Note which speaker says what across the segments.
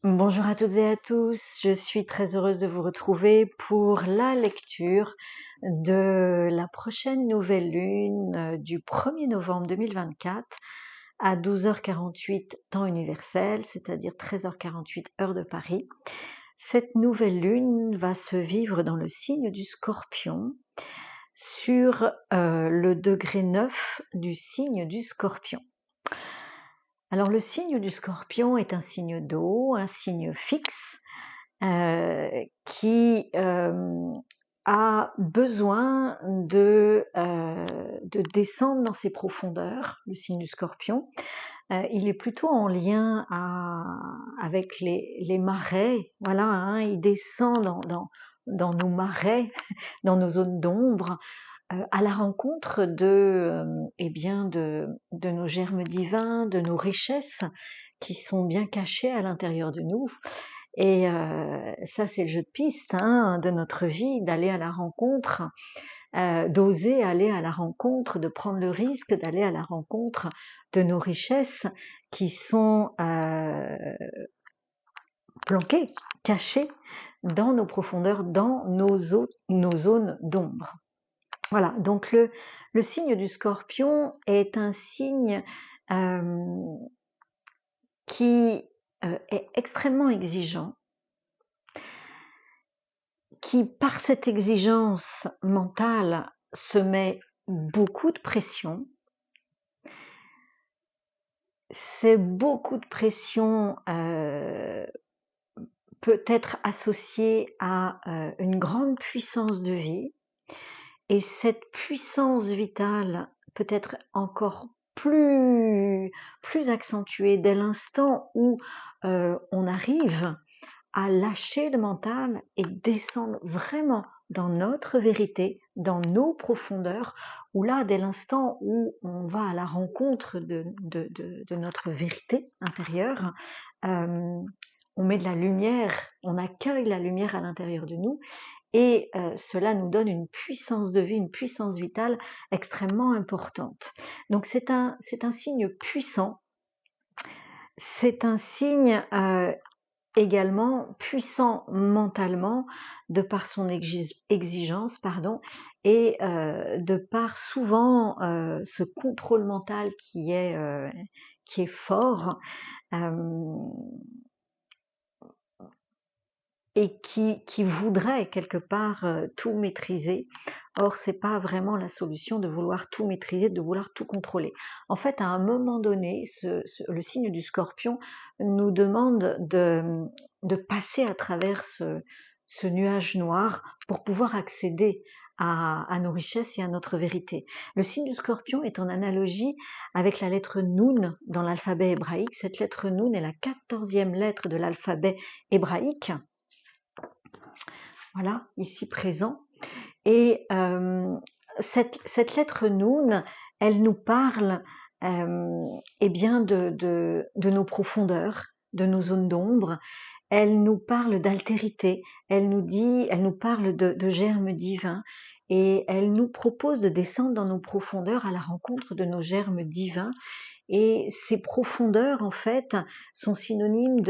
Speaker 1: Bonjour à toutes et à tous, je suis très heureuse de vous retrouver pour la lecture de la prochaine nouvelle lune du 1er novembre 2024 à 12h48 temps universel, c'est-à-dire 13h48 heure de Paris. Cette nouvelle lune va se vivre dans le signe du Scorpion sur le degré 9 du signe du Scorpion. Alors le signe du Scorpion est un signe d'eau, un signe fixe, qui a besoin de descendre dans ses profondeurs, le signe du Scorpion. Il est plutôt en lien avec les marais, voilà, hein, il descend dans nos marais, dans nos zones d'ombre, à la rencontre de nos germes divins, de nos richesses qui sont bien cachées à l'intérieur de nous. Et ça, c'est le jeu de piste, hein, de notre vie, d'aller à la rencontre, d'oser aller à la rencontre, de prendre le risque d'aller à la rencontre de nos richesses qui sont planquées, cachées dans nos profondeurs, dans nos zones d'ombre. Voilà, donc le signe du Scorpion est un signe qui est extrêmement exigeant, qui par cette exigence mentale se met beaucoup de pression. C'est beaucoup de pression peut être associée à une grande puissance de vie, et cette puissance vitale peut être encore plus accentuée dès l'instant où on arrive à lâcher le mental et descendre vraiment dans notre vérité, dans nos profondeurs, où là, dès l'instant où on va à la rencontre de notre vérité intérieure, on met de la lumière, on accueille la lumière à l'intérieur de nous, et cela nous donne une puissance de vie, une puissance vitale extrêmement importante. Donc c'est un signe puissant, c'est un signe également puissant mentalement, de par son exigence, et de par souvent ce contrôle mental qui est fort, et qui voudrait quelque part tout maîtriser. Or, c'est pas vraiment la solution de vouloir tout maîtriser, de vouloir tout contrôler. En fait, à un moment donné, le signe du Scorpion nous demande de passer à travers ce nuage noir pour pouvoir accéder à nos richesses et à notre vérité. Le signe du Scorpion est en analogie avec la lettre Noun dans l'alphabet hébraïque. Cette lettre Noun est la 14e lettre de l'alphabet hébraïque. Voilà, ici présent. Et cette lettre Noun, elle nous parle eh bien de nos profondeurs, de nos zones d'ombre. Elle nous parle d'altérité, elle nous parle de germes divins, et elle nous propose de descendre dans nos profondeurs à la rencontre de nos germes divins. Et ces profondeurs, en fait, sont synonymes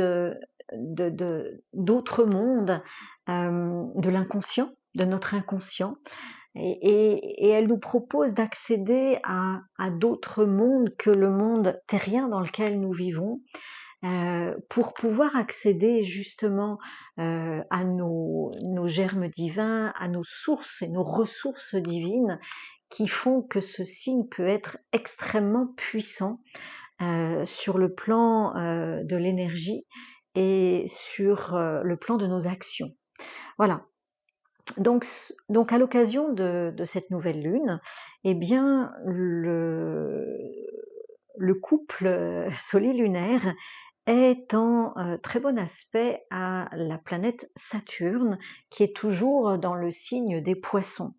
Speaker 1: d'autres mondes, de l'inconscient, de notre inconscient, et elle nous propose d'accéder à d'autres mondes que le monde terrien dans lequel nous vivons, pour pouvoir accéder justement à nos germes divins, à nos sources et nos ressources divines, qui font que ce signe peut être extrêmement puissant sur le plan de l'énergie et sur le plan de nos actions. Voilà. Donc à l'occasion de cette nouvelle lune, eh bien le couple solilunaire est en très bon aspect à la planète Saturne, qui est toujours dans le signe des Poissons.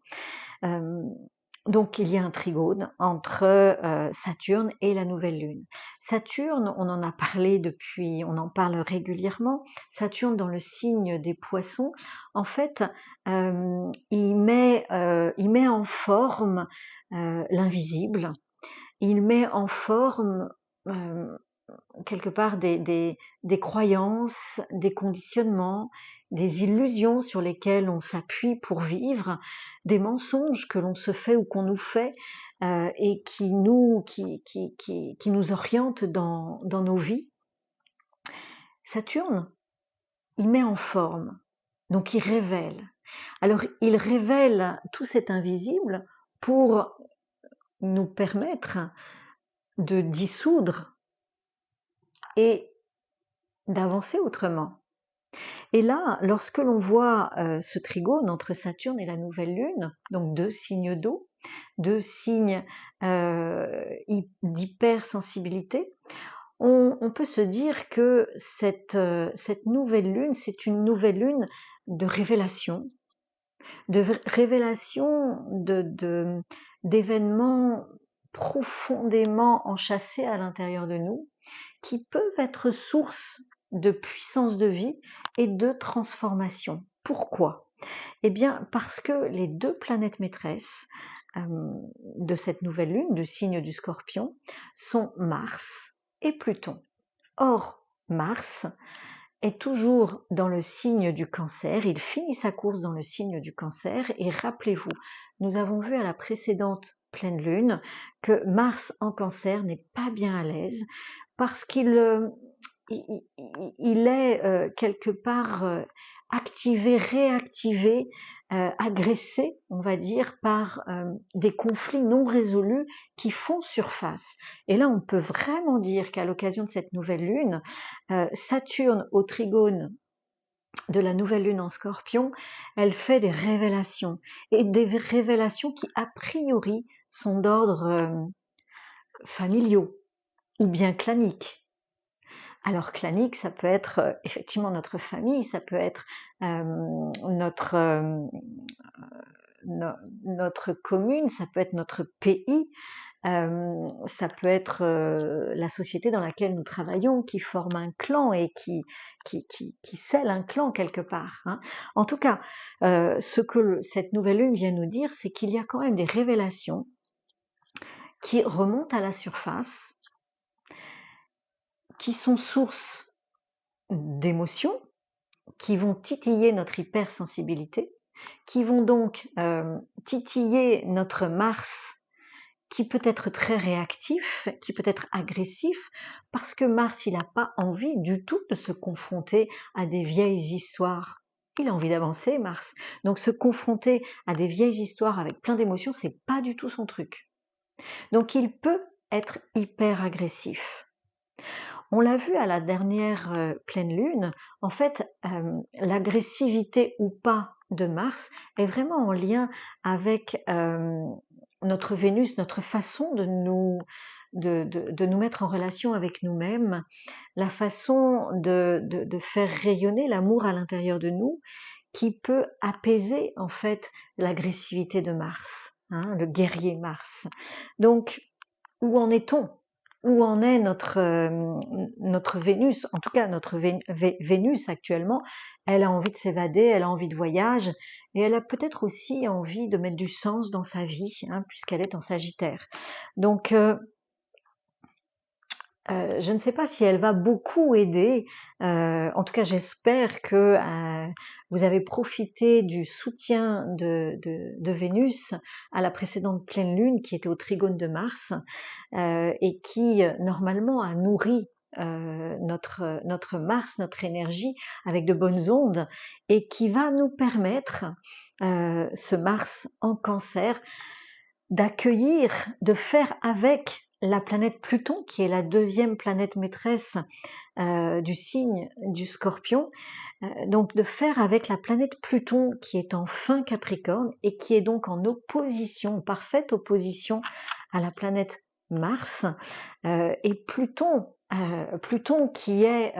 Speaker 1: Donc il y a un trigone entre Saturne et la nouvelle lune. Saturne, on en a parlé depuis, on en parle régulièrement. Saturne dans le signe des Poissons, en fait, il met en forme l'invisible. Il met en forme quelque part des croyances, des conditionnements, des illusions sur lesquelles on s'appuie pour vivre, des mensonges que l'on se fait ou qu'on nous fait et qui nous orientent dans nos vies. Saturne, il met en forme, donc il révèle. Alors il révèle tout cet invisible pour nous permettre de dissoudre et d'avancer autrement. Et là, lorsque l'on voit ce trigone entre Saturne et la nouvelle lune, donc 2 signes d'eau, 2 signes d'hypersensibilité, on peut se dire que cette nouvelle lune, c'est une nouvelle lune de révélation, d'événements profondément enchâssés à l'intérieur de nous, qui peuvent être source de puissance de vie et de transformation. Pourquoi? Eh bien, parce que les 2 planètes maîtresses de cette nouvelle lune, du signe du Scorpion, sont Mars et Pluton. Or, Mars est toujours dans le signe du Cancer, il finit sa course dans le signe du Cancer, et rappelez-vous, nous avons vu à la précédente pleine lune que Mars en Cancer n'est pas bien à l'aise, parce qu'il est quelque part activé, réactivé, agressé, on va dire, par des conflits non résolus qui font surface. Et là, on peut vraiment dire qu'à l'occasion de cette nouvelle lune, Saturne au trigone de la nouvelle lune en Scorpion, elle fait des révélations, et des révélations qui a priori sont d'ordre familiaux ou bien claniques. Alors clanique, ça peut être effectivement notre famille, ça peut être notre commune, ça peut être notre pays, ça peut être la société dans laquelle nous travaillons, qui forme un clan et qui scelle un clan quelque part. Hein. En tout cas, ce que cette nouvelle lune vient nous dire, c'est qu'il y a quand même des révélations qui remontent à la surface, qui sont source d'émotions, qui vont titiller notre hypersensibilité, qui vont donc titiller notre Mars, qui peut être très réactif, qui peut être agressif, parce que Mars, il n'a pas envie du tout de se confronter à des vieilles histoires. Il a envie d'avancer, Mars. Donc se confronter à des vieilles histoires avec plein d'émotions, c'est pas du tout son truc. Donc il peut être hyper agressif. On l'a vu à la dernière pleine lune, en fait, l'agressivité ou pas de Mars est vraiment en lien avec notre Vénus, notre façon de nous mettre en relation avec nous-mêmes, la façon de faire rayonner l'amour à l'intérieur de nous, qui peut apaiser en fait l'agressivité de Mars, hein, le guerrier Mars. Donc, où en est-on? Où en est notre Vénus? En tout cas, notre Vénus actuellement, elle a envie de s'évader, elle a envie de voyage, et elle a peut-être aussi envie de mettre du sens dans sa vie, hein, puisqu'elle est en Sagittaire. Donc, je ne sais pas si elle va beaucoup aider. En tout cas, j'espère que vous avez profité du soutien de Vénus à la précédente pleine lune qui était au trigone de Mars et qui normalement a nourri notre Mars, notre énergie avec de bonnes ondes, et qui va nous permettre, ce Mars en Cancer, d'accueillir, de faire avec la planète Pluton, qui est la 2e planète maîtresse du signe du Scorpion, donc de faire avec la planète Pluton qui est en fin Capricorne et qui est donc en opposition, parfaite opposition à la planète Mars, et Pluton qui est,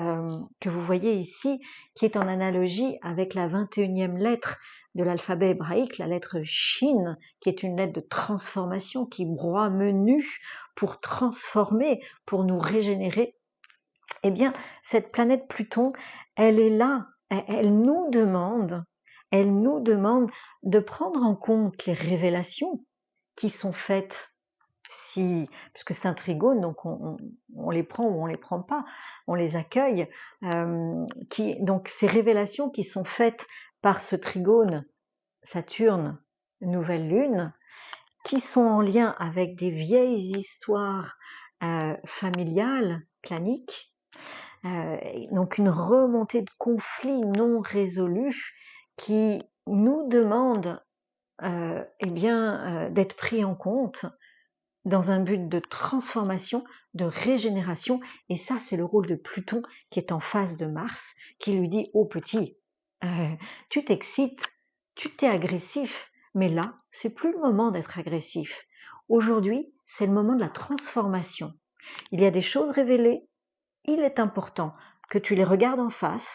Speaker 1: que vous voyez ici, qui est en analogie avec la 21e lettre de l'alphabet hébraïque, la lettre Shin, qui est une lettre de transformation, qui broie menu pour transformer, pour nous régénérer. Eh bien, cette planète Pluton, elle est là, elle nous demande de prendre en compte les révélations qui sont faites si, puisque c'est un trigone, donc on les prend ou on les prend pas, on les accueille. Donc ces révélations qui sont faites par ce trigone Saturne, nouvelle lune, qui sont en lien avec des vieilles histoires familiales, claniques, donc une remontée de conflits non résolus qui nous demandent d'être pris en compte dans un but de transformation, de régénération, et ça c'est le rôle de Pluton qui est en face de Mars, qui lui dit « Oh petit, tu t'excites, tu t'es agressif, mais là c'est plus le moment d'être agressif. Aujourd'hui c'est le moment de la transformation. Il y a des choses révélées, il est important que tu les regardes en face,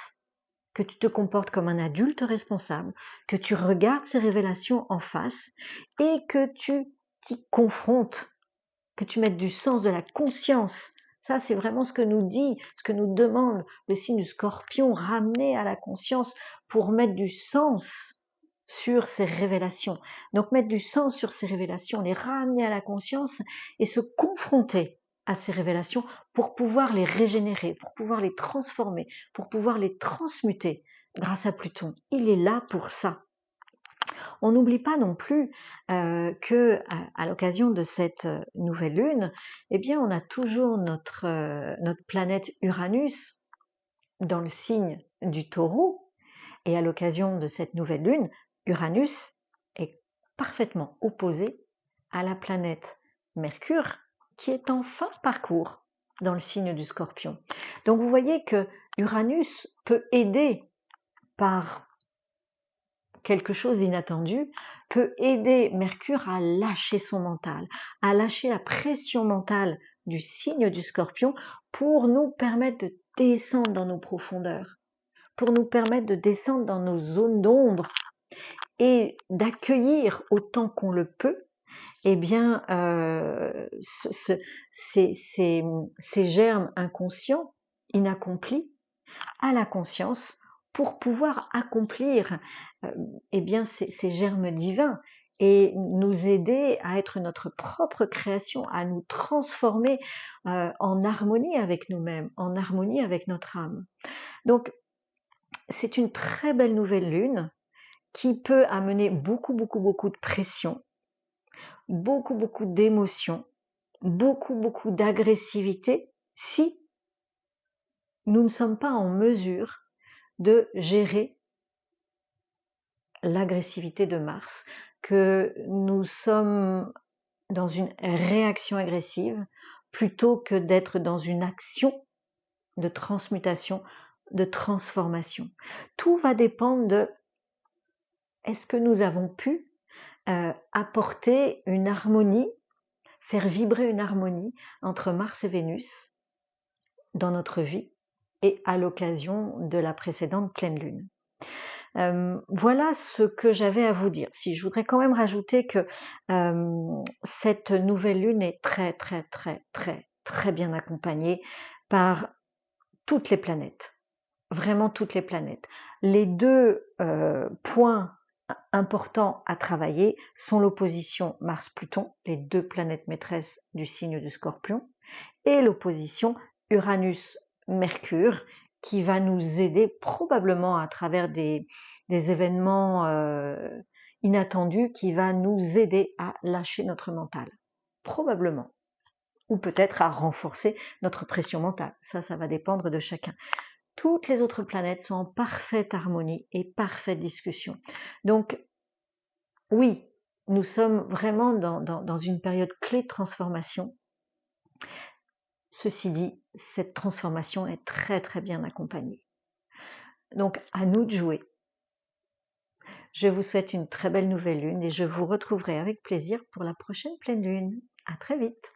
Speaker 1: que tu te comportes comme un adulte responsable, que tu regardes ces révélations en face et que tu t'y confrontes, que tu mettes du sens, de la conscience. Ça, c'est vraiment ce que nous dit, ce que nous demande le signe du Scorpion, ramener à la conscience pour mettre du sens sur ces révélations. Donc mettre du sens sur ces révélations, les ramener à la conscience et se confronter à ces révélations pour pouvoir les régénérer, pour pouvoir les transformer, pour pouvoir les transmuter grâce à Pluton. Il est là pour ça. On n'oublie pas non plus que à l'occasion de cette nouvelle lune, eh bien, on a toujours notre planète Uranus dans le signe du Taureau, et à l'occasion de cette nouvelle lune, Uranus est parfaitement opposé à la planète Mercure, qui est en fin de parcours dans le signe du Scorpion. Donc vous voyez que Uranus peut aider par quelque chose d'inattendu, peut aider Mercure à lâcher son mental, à lâcher la pression mentale du signe du Scorpion pour nous permettre de descendre dans nos profondeurs, pour nous permettre de descendre dans nos zones d'ombre et d'accueillir autant qu'on le peut, eh bien, ces germes inconscients, inaccomplis, à la conscience pour pouvoir accomplir eh bien, ces germes divins et nous aider à être notre propre création, à nous transformer en harmonie avec nous-mêmes, en harmonie avec notre âme. Donc, c'est une très belle nouvelle lune qui peut amener beaucoup de pression, beaucoup d'émotions, beaucoup d'agressivité si nous ne sommes pas en mesure de gérer l'agressivité de Mars, que nous sommes dans une réaction agressive plutôt que d'être dans une action de transmutation, de transformation. Tout va dépendre de est-ce que nous avons pu apporter une harmonie, faire vibrer une harmonie entre Mars et Vénus dans notre vie et à l'occasion de la précédente pleine lune. Voilà ce que j'avais à vous dire. Si je voudrais quand même rajouter que cette nouvelle lune est très bien accompagnée par toutes les planètes, vraiment toutes les planètes. Les deux points importants à travailler sont l'opposition Mars-Pluton, les deux planètes maîtresses du signe du Scorpion, et l'opposition Uranus-Mercure, qui va nous aider probablement à travers des événements inattendus, qui va nous aider à lâcher notre mental, probablement, ou peut-être à renforcer notre pression mentale. Ça va dépendre de chacun. Toutes les autres planètes sont en parfaite harmonie et parfaite discussion. Donc, oui, nous sommes vraiment dans une période clé de transformation. Ceci dit, cette transformation est très bien accompagnée. Donc, à nous de jouer. Je vous souhaite une très belle nouvelle lune et je vous retrouverai avec plaisir pour la prochaine pleine lune. À très vite!